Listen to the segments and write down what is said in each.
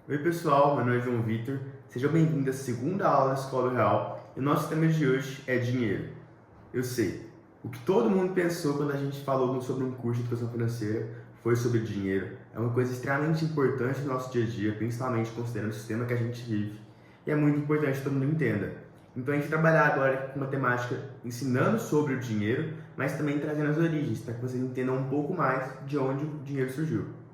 Oi pessoal, meu nome é João Vitor, sejam bem-vindos à segunda aula da Escola do Real e o nosso tema de hoje é dinheiro. Eu sei, o que todo mundo pensou quando a gente falou sobre um curso de educação financeira foi sobre dinheiro. É uma coisa extremamente importante no nosso dia a dia, principalmente considerando o sistema que a gente vive, e é muito importante que todo mundo entenda. Então a gente vai trabalhar agora com uma temática ensinando sobre o dinheiro, mas também trazendo as origens, para que vocês entendam um pouco mais de onde o dinheiro surgiu.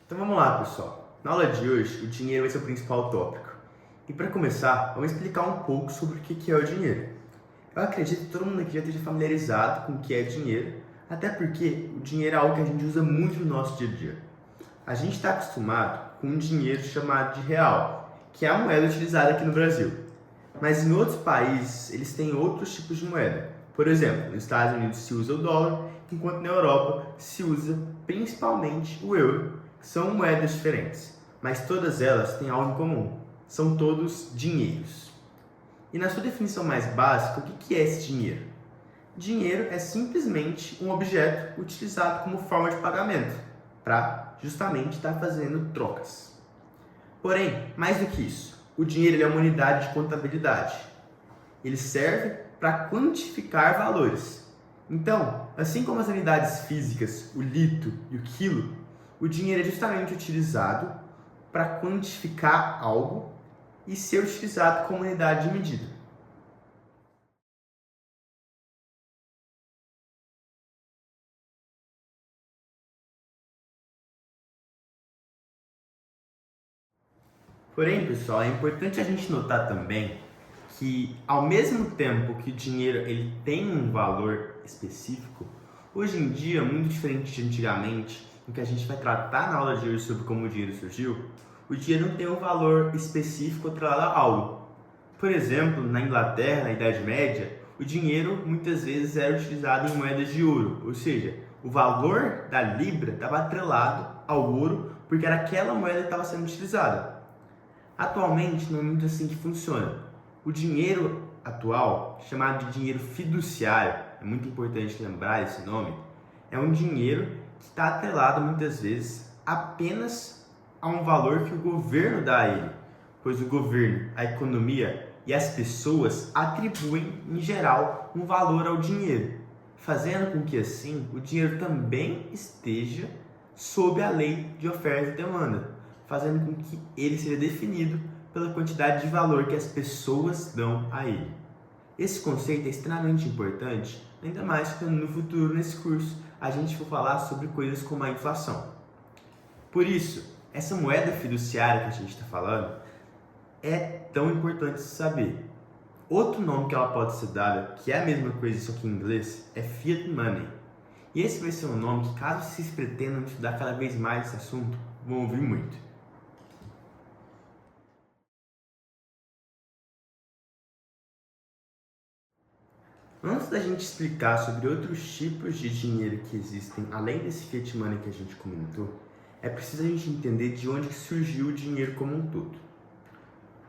Então vamos lá, pessoal. Na aula de hoje, o dinheiro vai ser o principal tópico. E para começar, vamos explicar um pouco sobre o que é o dinheiro. Eu acredito que todo mundo aqui já esteja familiarizado com o que é dinheiro, até porque o dinheiro é algo que a gente usa muito no nosso dia a dia. A gente está acostumado com um dinheiro chamado de real, que é a moeda utilizada aqui no Brasil. Mas em outros países, eles têm outros tipos de moeda. Por exemplo, nos Estados Unidos se usa o dólar, enquanto na Europa se usa principalmente o euro, que são moedas diferentes. Mas todas elas têm algo em comum: são todos dinheiros. E na sua definição mais básica, o que é esse dinheiro? Dinheiro é simplesmente um objeto utilizado como forma de pagamento, para justamente estar fazendo trocas. Porém, mais do que isso, o dinheiro é uma unidade de contabilidade. Ele serve para quantificar valores. Então, assim como as unidades físicas, o litro e o quilo, o dinheiro é justamente utilizado para quantificar algo e ser utilizado como unidade de medida. Porém, pessoal, é importante a gente notar também que, ao mesmo tempo que o dinheiro ele tem um valor específico, hoje em dia, muito diferente de antigamente, em que a gente vai tratar na aula de hoje sobre como o dinheiro surgiu, o dinheiro não tem um valor específico atrelado a algo. Por exemplo, na Inglaterra, na Idade Média, o dinheiro muitas vezes era utilizado em moedas de ouro, ou seja, o valor da libra estava atrelado ao ouro porque era aquela moeda que estava sendo utilizada. Atualmente não é muito assim que funciona. O dinheiro atual, chamado de dinheiro fiduciário, é muito importante lembrar esse nome, é um dinheiro que está atrelado muitas vezes apenas a um valor que o governo dá a ele, pois o governo, a economia e as pessoas atribuem, em geral, um valor ao dinheiro, fazendo com que assim o dinheiro também esteja sob a lei de oferta e demanda, fazendo com que ele seja definido pela quantidade de valor que as pessoas dão a ele. Esse conceito é extremamente importante, ainda mais quando no futuro, nesse curso, a gente for falar sobre coisas como a inflação. Por isso, essa moeda fiduciária que a gente está falando é tão importante saber. Outro nome que ela pode ser dada, que é a mesma coisa, só que em inglês, é Fiat Money. E esse vai ser um nome que, caso vocês pretendam estudar cada vez mais esse assunto, vão ouvir muito. Antes da gente explicar sobre outros tipos de dinheiro que existem, além desse Fiat Money que a gente comentou, é preciso a gente entender de onde surgiu o dinheiro como um todo.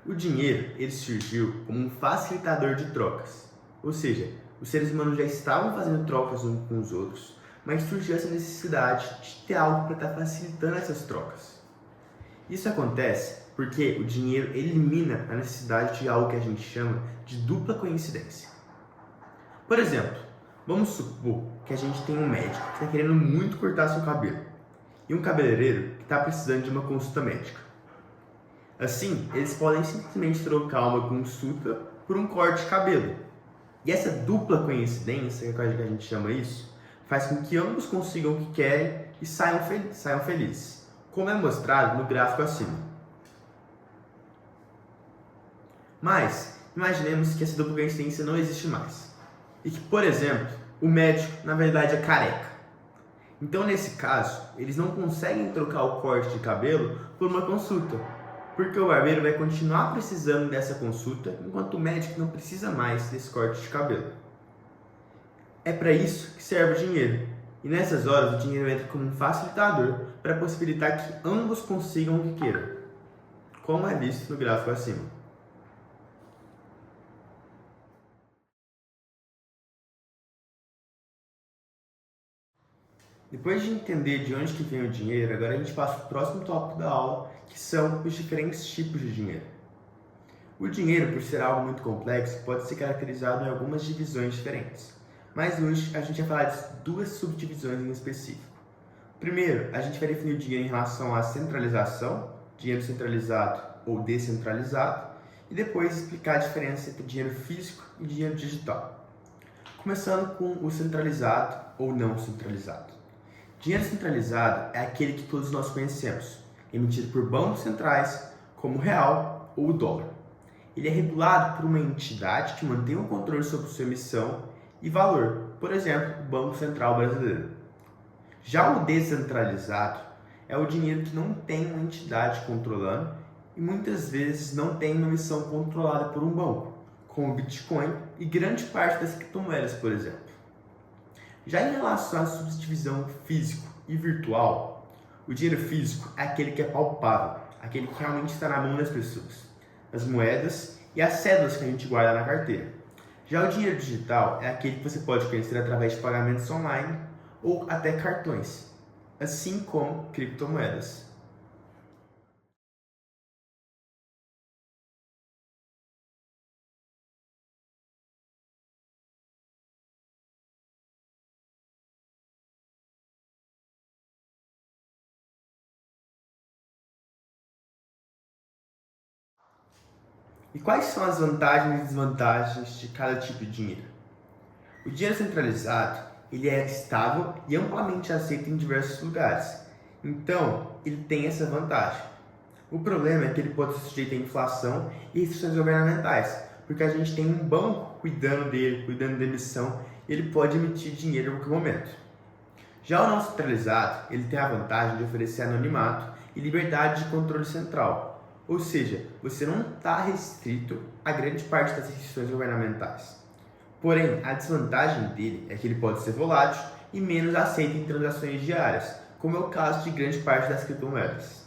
O dinheiro, ele surgiu como um facilitador de trocas, ou seja, os seres humanos já estavam fazendo trocas uns com os outros, mas surgiu essa necessidade de ter algo para estar facilitando essas trocas. Isso acontece porque o dinheiro elimina a necessidade de algo que a gente chama de dupla coincidência. Por exemplo, vamos supor que a gente tem um médico que está querendo muito cortar seu cabelo e um cabeleireiro que está precisando de uma consulta médica. Assim, eles podem simplesmente trocar uma consulta por um corte de cabelo. E essa dupla coincidência, que a gente chama isso, faz com que ambos consigam o que querem e saiam felizes, como é mostrado no gráfico acima. Mas, imaginemos que essa dupla coincidência não existe mais. E que, por exemplo, o médico, na verdade, é careca. Então, nesse caso, eles não conseguem trocar o corte de cabelo por uma consulta, porque o barbeiro vai continuar precisando dessa consulta, enquanto o médico não precisa mais desse corte de cabelo. É para isso que serve o dinheiro. E nessas horas, o dinheiro entra como um facilitador para possibilitar que ambos consigam o que queiram, como é visto no gráfico acima. Depois de entender de onde que vem o dinheiro, agora a gente passa para o próximo tópico da aula, que são os diferentes tipos de dinheiro. O dinheiro, por ser algo muito complexo, pode ser caracterizado em algumas divisões diferentes, mas hoje a gente vai falar de duas subdivisões em específico. Primeiro, a gente vai definir o dinheiro em relação à centralização, dinheiro centralizado ou descentralizado, e depois explicar a diferença entre dinheiro físico e dinheiro digital. Começando com o centralizado ou não centralizado. Dinheiro centralizado é aquele que todos nós conhecemos, emitido por bancos centrais, como o real ou o dólar. Ele é regulado por uma entidade que mantém o controle sobre sua emissão e valor, por exemplo, o Banco Central Brasileiro. Já o descentralizado é o dinheiro que não tem uma entidade controlando e muitas vezes não tem uma emissão controlada por um banco, como o Bitcoin e grande parte das criptomoedas, por exemplo. Já em relação à subdivisão físico e virtual, o dinheiro físico é aquele que é palpável, aquele que realmente está na mão das pessoas, as moedas e as cédulas que a gente guarda na carteira. Já o dinheiro digital é aquele que você pode conhecer através de pagamentos online ou até cartões, assim como criptomoedas. E quais são as vantagens e desvantagens de cada tipo de dinheiro? O dinheiro centralizado, ele é estável e amplamente aceito em diversos lugares. Então, ele tem essa vantagem. O problema é que ele pode ser sujeito à inflação e restrições governamentais, porque a gente tem um banco cuidando dele, cuidando da emissão, e ele pode emitir dinheiro a qualquer momento. Já o não centralizado, ele tem a vantagem de oferecer anonimato e liberdade de controle central. Ou seja, você não está restrito a grande parte das instituições governamentais. Porém, a desvantagem dele é que ele pode ser volátil e menos aceito em transações diárias, como é o caso de grande parte das criptomoedas.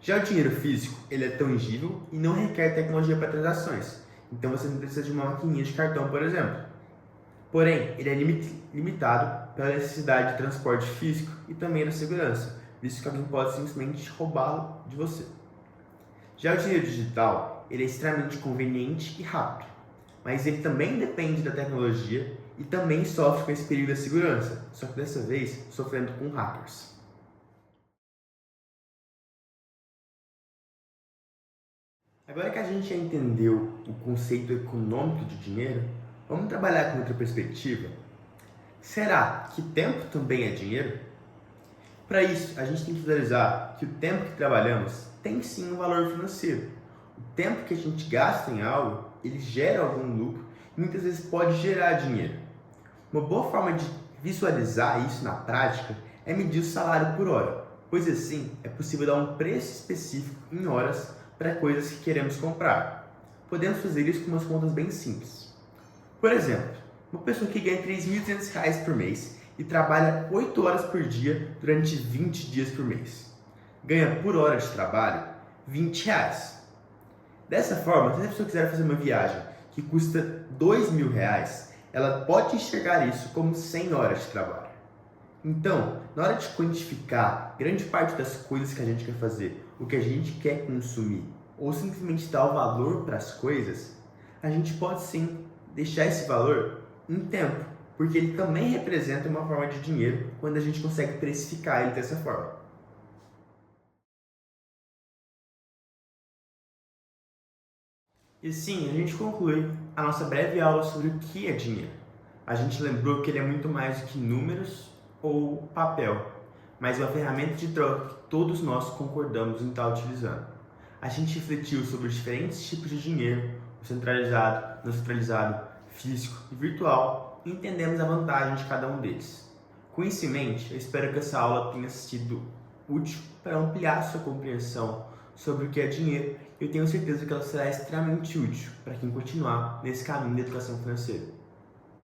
Já o dinheiro físico, ele é tangível e não requer tecnologia para transações, então você não precisa de uma maquininha de cartão, por exemplo. Porém, ele é limitado pela necessidade de transporte físico e também da segurança, visto que alguém pode simplesmente roubá-lo de você. Já o dinheiro digital, ele é extremamente conveniente e rápido, mas ele também depende da tecnologia e também sofre com esse período da segurança, só que dessa vez sofrendo com hackers. Agora que a gente já entendeu o conceito econômico de dinheiro, vamos trabalhar com outra perspectiva? Será que tempo também é dinheiro? Para isso, a gente tem que visualizar que o tempo que trabalhamos tem sim um valor financeiro. O tempo que a gente gasta em algo, ele gera algum lucro e muitas vezes pode gerar dinheiro. Uma boa forma de visualizar isso na prática é medir o salário por hora, pois assim é possível dar um preço específico em horas para coisas que queremos comprar. Podemos fazer isso com umas contas bem simples. Por exemplo, uma pessoa que ganha R$ 3.200 por mês e trabalha 8 horas por dia durante 20 dias por mês. Ganha por hora de trabalho R$ 20. Dessa forma, se a pessoa quiser fazer uma viagem que custa R$ 2.000, ela pode enxergar isso como 100 horas de trabalho. Então, na hora de quantificar grande parte das coisas que a gente quer fazer, o que a gente quer consumir, ou simplesmente dar o valor para as coisas, a gente pode sim deixar esse valor em tempo, porque ele também representa uma forma de dinheiro quando a gente consegue precificar ele dessa forma. E sim, a gente conclui a nossa breve aula sobre o que é dinheiro. A gente lembrou que ele é muito mais do que números ou papel, mas uma ferramenta de troca que todos nós concordamos em estar utilizando. A gente refletiu sobre os diferentes tipos de dinheiro, o centralizado, não centralizado, físico e virtual, e entendemos a vantagem de cada um deles. Com isso em mente, eu espero que essa aula tenha sido útil para ampliar sua compreensão sobre o que é dinheiro, e eu tenho certeza que ela será extremamente útil para quem continuar nesse caminho da educação financeira.